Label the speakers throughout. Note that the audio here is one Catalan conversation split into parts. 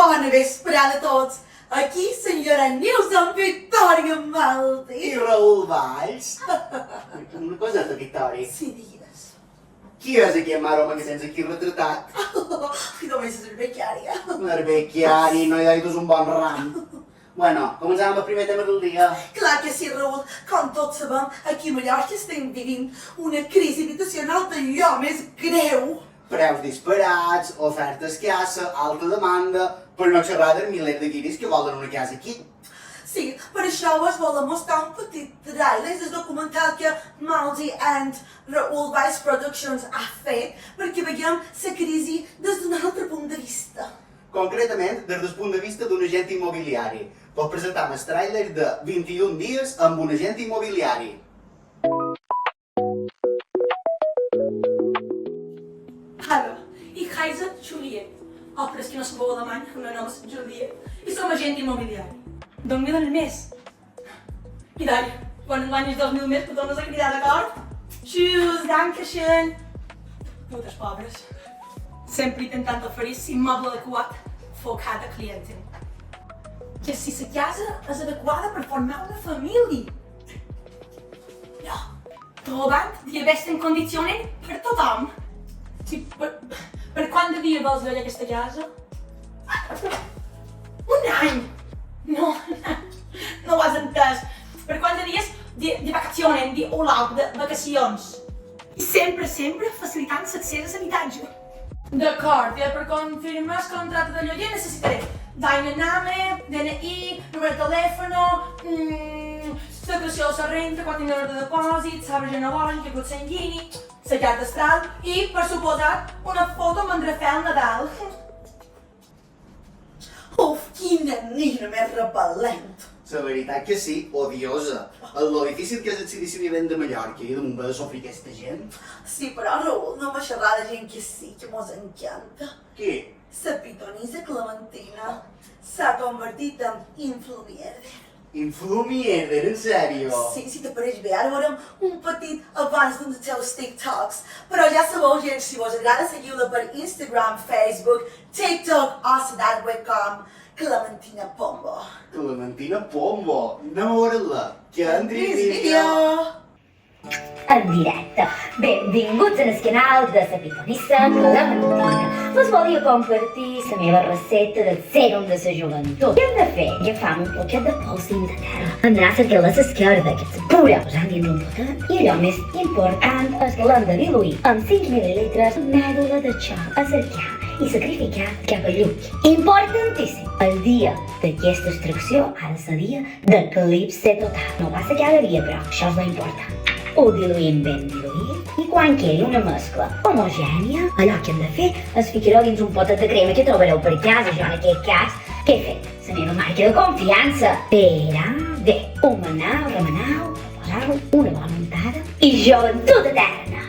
Speaker 1: Bona vesprada a tots. Aquí senyora Neus amb Victòria Maldi.
Speaker 2: I Raül Valls. Una coseta, Victòria.
Speaker 1: Sí, digues.
Speaker 2: Qui és aquest mar home que tens aquí retratat?
Speaker 1: I només és el becària.
Speaker 2: Arbecchiari, no hi ha un bon ram. Bueno, començam amb el primer tema del dia.
Speaker 1: Clar que sí, Raül. Com tots sabem, aquí a Mallorca estem vivint una crisi habitacional d'allò més greu.
Speaker 2: Preus disparats, oferta escassa, alta demanda, per no xerrar dels milers de guiris que volen una casa aquí.
Speaker 1: Sí, per això us volem mostrar un petit trailer del documental que Maldi and Raül Valls Productions ha fet perquè veiem la crisi des d'un altre punt de vista.
Speaker 2: Concretament, des del punt de vista d'un agent immobiliari. Vos presentam el tràiler de 21 dies amb un agent immobiliari.
Speaker 1: Hallo, ich heiße Juliet. Oh, però és que no sabeu alemany, el meu nom és Juliet. I som agent immobiliari. 2.000 al mes. I dai, quan guanyes 2.000 més, tu tornes a cridar, d'acord? Tschüss, dankeschön. Putes pobres. Sempre intentant oferir l'immoble adequat für cada cliente. Que si la casa és adequada per formar una família. No, trobant die besten conditionen per tothom. Sí, per quant de dia vols veure aquesta casa? Un any! No, no ho has entès. Per quant de dies de vacaciones, de urlaub, de vacacions. I sempre facilitant l'accés a l'habitatge. D'acord, ja per confirmar el contracte de lloguer necessitaré deine Name, DNI, número de telèfono, declaració de la renta, quant diners de depòsit, sabre genealògic, grup sanguini, la carta astral i, per suposat, una foto amb en Rafael Nadal. Uf, quina nina més repel·lent!
Speaker 2: La veritat que sí, odiosa. Lo difícil que és decidir si vivim de Mallorca i damunt de sofrir aquesta gent.
Speaker 1: Sí, però Raül, no m'ha xerrat de gent que sí, que mos encanta.
Speaker 2: Qui?
Speaker 1: La pitonisa Clementina s'ha convertit en influencer.
Speaker 2: Influencer, en sèrio?
Speaker 1: Sí, si t'apareix bé, ara veurem un petit abans d'un dels seus TikToks. Però ja sabeu, gent, si vos agrada, seguiu-la per Instagram, Facebook, TikTok o la web com Clementina Pombo.
Speaker 2: Clementina Pombo. Anem a veure-la. Que entri
Speaker 1: Entri vídeo!
Speaker 3: En directe. Benvinguts al canal de la pitonissa Clementina. Vos volia compartir la meva recepta del sèrum de la joventut. Què hem de fer? Agafam un poquet de polsim de terra. Anar a cercar a l'esquerda, que se pura posant dins d'un potet. I allò més important és que l'hem de diluir amb 5 mil·lilitres de mèdula de xou a cercar i sacrificar cap a lluny. Importantíssim! El dia d'aquesta extracció ha de ser dia d'eclipse total. No passa cada dia, però això és l'important. Ho diluïm ben diluït i quan quedi una mescla homogènia, allò que hem de fer és ficar-ho dins un potet de crema que trobareu per casa. Jo en aquest cas, què he fet? La meva marca de confiança. Pera, bé, homenau, remenau, posar-ho una bona muntada i joventut eterna.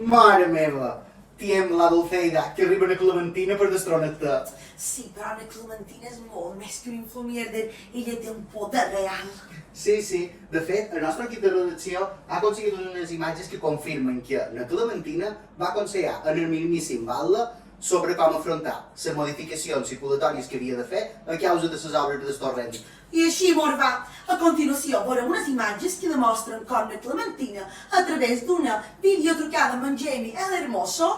Speaker 2: Mare meva! Tiem la Dulceida, que arriba a Clementina per destronar-te.
Speaker 1: Sí, però la Clementina és molt més que un influencer. Ella té un poder real.
Speaker 2: Sí. De fet, el nostre equip de redacció ha aconseguit unes imatges que confirmen que la Clementina va aconsellar en el mismíssim Batlle sobre com afrontar les modificacions circulatòries que havia de fer a causa de les obres del torrent.
Speaker 1: I així mos va. A continuació, veurem unes imatges que demostren com la Clementina, a través d'una videotrucada amb en Jamie el Hermoso,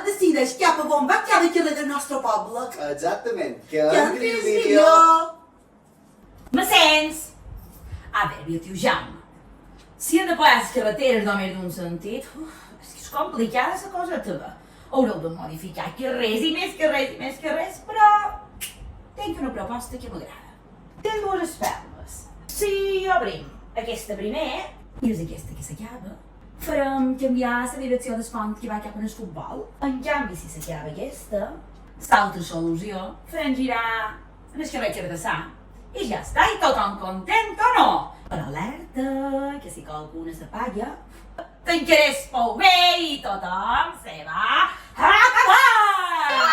Speaker 1: decideix cap a on va cada carrer del nostre poble.
Speaker 2: Exactament. Que
Speaker 1: entri el vídeo!
Speaker 4: Me sents? A veure, tio Jaume, si han de parar les carreteres només d'un sentit, és que és complicada la cosa teva. Haureu de modificar carrers i més carrers i més carrers, però tinc una proposta que m'agrada. Tens dues espelmes. Si obrim aquesta primer, i és aquesta que s'acaba, farem canviar la direcció del pont que va cap al futbol. En canvi, si s'acaba aquesta, l'altra solució, farem girar en el carrer Cardassà. I ja està, i tothom content o no? Però alerta, que si qualcuna s'apaga, tancarés prou bé i tothom se va a acabar!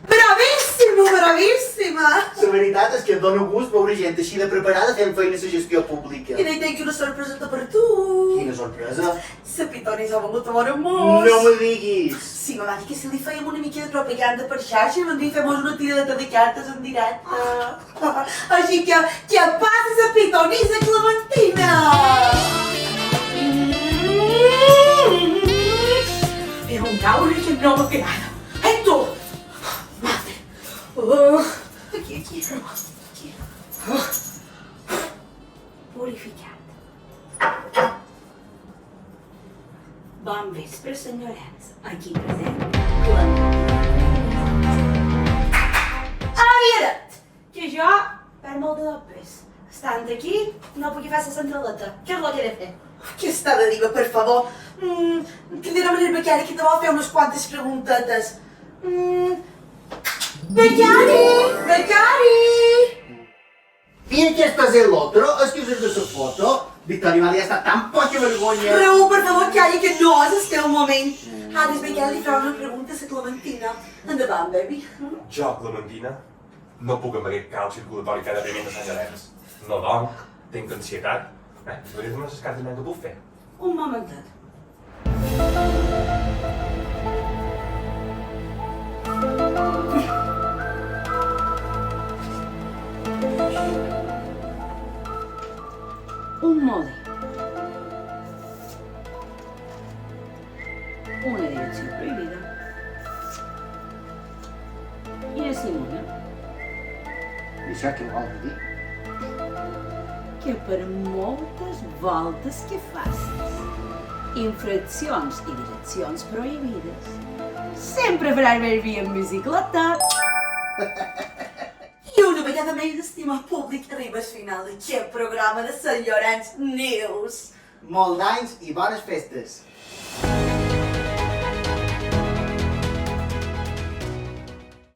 Speaker 1: Bravíssima, bravíssima!
Speaker 2: La veritat és que et dona gust veure gent així de preparada fent feina a la gestió pública.
Speaker 1: I n'hi tinc una sorpreseta per tu.
Speaker 2: Quina Quina sorpresa!
Speaker 5: La pitonisa ha volgut a veure molt.
Speaker 2: No me diguis!
Speaker 5: Sí, me va dir que si li fèiem una mica de propaganda per xarxa i vendria fem una tiradeta de cartes en directe. Així que passa la pitonisa Clementina!
Speaker 1: È un cavolo che non lo credo. E tu? Madre.
Speaker 5: Aquí.
Speaker 1: Purificat. Bon vespre, senyorets. Aquí present. Avia't! Que jo per molt de dopes. Estant aquí, no puc fer la centraleta. Què és el que he de fer?
Speaker 5: Què està de dir, per favor? Cridarem el becari que te vol fer unes quantes preguntetes. Becari!
Speaker 2: I aquesta és l'altre? És que us de la foto? Victòria Maria està tan poca vergonya.
Speaker 5: Raúl, per favor, calla, que no és el teu moment. Ara el becari li farà una pregunta a la Clementina. Endavant, baby.
Speaker 6: Jo, Clementina, no puc amb aquest caos circulatori cada primer de Sant Llorenç. No dorm, tinc ansietat. M'hauria de donar les cartes que puc fer.
Speaker 1: Un momentet. Un mode. Una direcció prohibida. I una Simona,
Speaker 2: I això què vol dir?
Speaker 1: que per moltes voltes que facis infraccions i direccions prohibides, sempre faràs servir en bicicleta.
Speaker 5: I una vegada més, estimat públic, arriba al final d'aquest programa de Sant Llorenç News.
Speaker 2: Molts d'anys i bones festes!